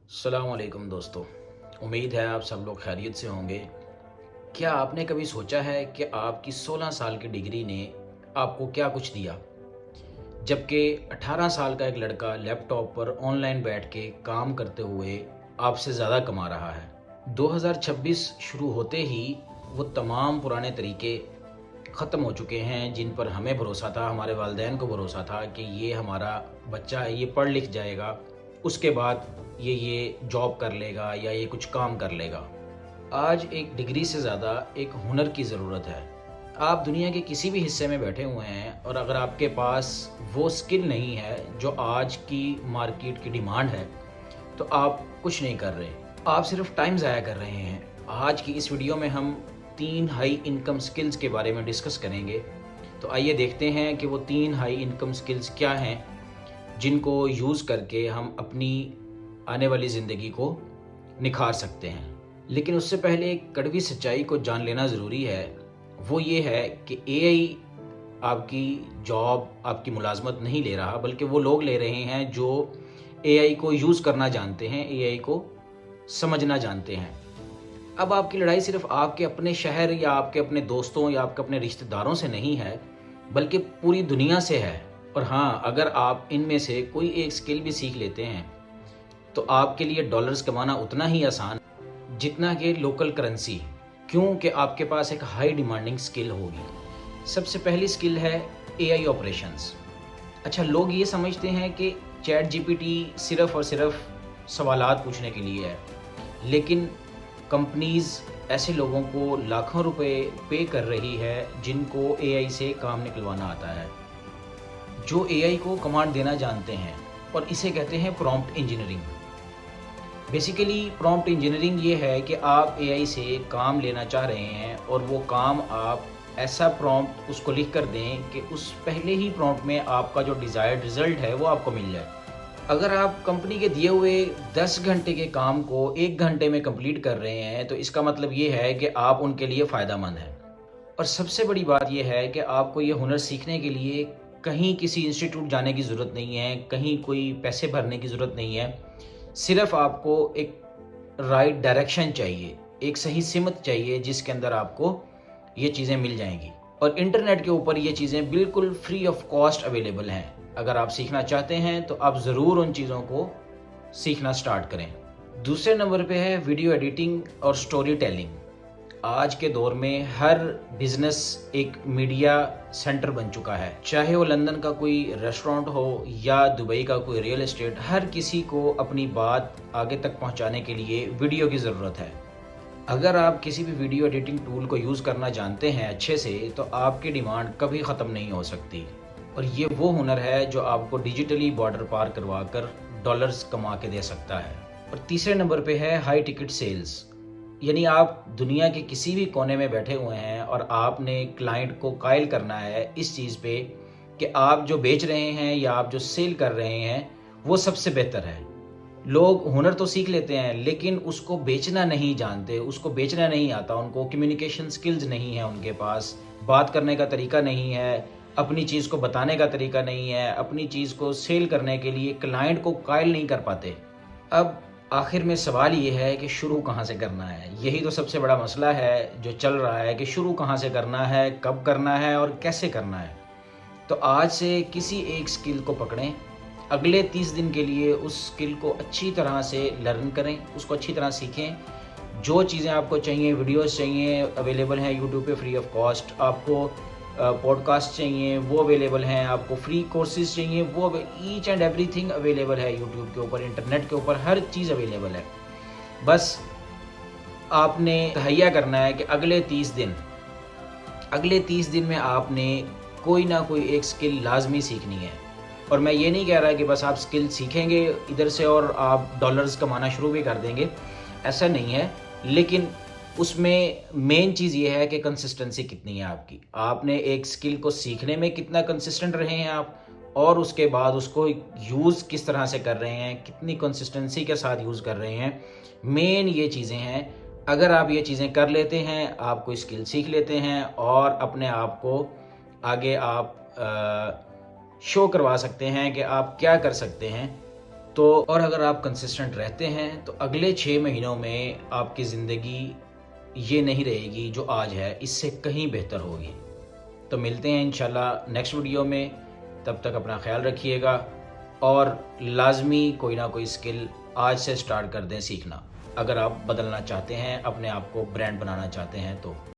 अस्सलाम वालेकुम दोस्तों। उम्मीद है आप सब लोग खैरियत से होंगे। क्या आपने कभी सोचा है कि आपकी 16 साल की डिग्री ने आपको क्या कुछ दिया, जबकि 18 साल का एक लड़का लैपटॉप पर ऑनलाइन बैठ के काम करते हुए आपसे ज़्यादा कमा रहा है। 2026 शुरू होते ही वो तमाम पुराने तरीके ख़त्म हो चुके हैं जिन पर हमें भरोसा था, हमारे वालिदैन को भरोसा था कि ये हमारा बच्चा है, ये पढ़ लिख जाएगा, उसके बाद ये जॉब कर लेगा या ये कुछ काम कर लेगा। आज एक डिग्री से ज़्यादा एक हुनर की ज़रूरत है। आप दुनिया के किसी भी हिस्से में बैठे हुए हैं और अगर आपके पास वो स्किल नहीं है जो आज की मार्केट की डिमांड है, तो आप कुछ नहीं कर रहे, आप सिर्फ टाइम ज़ाया कर रहे हैं। आज की इस वीडियो में हम 3 हाई इनकम स्किल्स के बारे में डिस्कस करेंगे। तो आइए देखते हैं कि वो 3 हाई इनकम स्किल्स क्या हैं जिनको यूज़ करके हम अपनी आने वाली ज़िंदगी को निखार सकते हैं। लेकिन उससे पहले एक कड़वी सच्चाई को जान लेना ज़रूरी है। वो ये है कि एआई आपकी जॉब, आपकी मुलाजमत नहीं ले रहा, बल्कि वो लोग ले रहे हैं जो एआई को यूज़ करना जानते हैं, एआई को समझना जानते हैं। अब आपकी लड़ाई सिर्फ आपके अपने शहर या आपके अपने दोस्तों या आपके अपने रिश्तेदारों से नहीं है, बल्कि पूरी दुनिया से है। और हाँ, अगर आप इनमें से कोई एक स्किल भी सीख लेते हैं तो आपके लिए डॉलर्स कमाना उतना ही आसान जितना कि लोकल करेंसी, क्योंकि आपके पास एक हाई डिमांडिंग स्किल होगी। सबसे पहली स्किल है एआई ऑपरेशंस। अच्छा, लोग ये समझते हैं कि चैट जीपीटी सिर्फ और सिर्फ सवालात पूछने के लिए है, लेकिन कंपनीज़ ऐसे लोगों को लाखों रुपए पे कर रही है जिनको एआई से काम निकलवाना आता है, जो एआई को कमांड देना जानते हैं, और इसे कहते हैं prompt engineering. Basically prompt engineering ये है कि आप एआई से काम लेना चाह रहे हैं और वो काम आप ऐसा प्रॉम्प्ट उसको लिख कर दें कि उस पहले ही प्रॉम्प्ट में आपका जो डिज़ायर्ड रिज़ल्ट है वो आपको मिल जाए। अगर आप कंपनी के दिए हुए 10 घंटे के काम को 1 घंटे में कंप्लीट कर रहे हैं तो इसका मतलब ये है कि आप उनके लिए फ़ायदेमंद हैं। और सबसे बड़ी बात यह है कि आपको ये हुनर सीखने के लिए कहीं किसी इंस्टीट्यूट जाने की ज़रूरत नहीं है, कहीं कोई पैसे भरने की ज़रूरत नहीं है। सिर्फ आपको एक राइट डायरेक्शन चाहिए, एक सही सिमत चाहिए जिसके अंदर आपको ये चीज़ें मिल जाएंगी। और इंटरनेट के ऊपर ये चीज़ें बिल्कुल फ्री ऑफ कॉस्ट अवेलेबल हैं। अगर आप सीखना चाहते हैं तो आप ज़रूर उन चीज़ों को सीखना स्टार्ट करें। दूसरे नंबर पे है वीडियो एडिटिंग और स्टोरी टेलिंग। आज के दौर में हर बिजनेस एक मीडिया सेंटर बन चुका है, चाहे वो लंदन का कोई रेस्टोरेंट हो या दुबई का कोई रियल एस्टेट। हर किसी को अपनी बात आगे तक पहुंचाने के लिए वीडियो की ज़रूरत है। अगर आप किसी भी वीडियो एडिटिंग टूल को यूज़ करना जानते हैं अच्छे से, तो आपकी डिमांड कभी ख़त्म नहीं हो सकती। और ये वो हुनर है जो आपको डिजिटली बॉर्डर पार करवा कर डॉलर्स कमा के दे सकता है। और तीसरे नंबर पे है हाई टिकट सेल्स। यानी आप दुनिया के किसी भी कोने में बैठे हुए हैं और आपने क्लाइंट को कायल करना है इस चीज़ पे कि आप जो बेच रहे हैं या आप जो सेल कर रहे हैं वो सबसे बेहतर है। लोग हुनर तो सीख लेते हैं लेकिन उसको बेचना नहीं जानते, उसको बेचना नहीं आता, उनको कम्युनिकेशन स्किल्स नहीं है, उनके पास बात करने का तरीका नहीं है, अपनी चीज़ को बताने का तरीका नहीं है, अपनी चीज़ को सेल करने के लिए क्लाइंट को कायल नहीं कर पाते। अब आखिर में सवाल ये है कि शुरू कहाँ से करना है। यही तो सबसे बड़ा मसला है जो चल रहा है कि शुरू कहाँ से करना है, कब करना है और कैसे करना है। तो आज से किसी एक स्किल को पकड़ें, अगले 30 दिन के लिए उस स्किल को अच्छी तरह से लर्न करें, उसको अच्छी तरह सीखें। जो चीज़ें आपको चाहिए, वीडियोस चाहिए, अवेलेबल हैं यूट्यूब पे फ्री ऑफ कॉस्ट। आपको पॉडकास्ट चाहिए वो अवेलेबल हैं, आपको फ्री कोर्सेज चाहिए वो ईच एंड एवरीथिंग अवेलेबल है यूट्यूब के ऊपर, इंटरनेट के ऊपर हर चीज़ अवेलेबल है। बस आपने तहैया करना है कि अगले 30 दिन में आपने कोई ना कोई एक स्किल लाजमी सीखनी है। और मैं ये नहीं कह रहा कि बस आप स्किल सीखेंगे इधर से और आप डॉलर्स कमाना शुरू भी कर देंगे, ऐसा नहीं है। लेकिन उसमें मेन चीज़ ये है कि कंसिस्टेंसी कितनी है आपकी। आपने एक स्किल को सीखने में कितना कंसिस्टेंट रहे हैं आप, और उसके बाद उसको यूज़ किस तरह से कर रहे हैं, कितनी कंसिस्टेंसी के साथ यूज़ कर रहे हैं। मेन ये चीज़ें हैं। अगर आप ये चीज़ें कर लेते हैं, आप कोई स्किल सीख लेते हैं और अपने आप को आगे आप शो करवा सकते हैं कि आप क्या कर सकते हैं, تو اور اگر آپ کنسسٹنٹ رہتے ہیں تو اگلے 6 مہینوں میں آپ کی زندگی یہ نہیں رہے گی جو آج ہے، اس سے کہیں بہتر ہوگی۔ تو ملتے ہیں انشاءاللہ نیکسٹ ویڈیو میں، تب تک اپنا خیال رکھیے گا، اور لازمی کوئی نہ کوئی اسکل آج سے سٹارٹ کر دیں سیکھنا، اگر آپ بدلنا چاہتے ہیں، اپنے آپ کو برانڈ بنانا چاہتے ہیں تو۔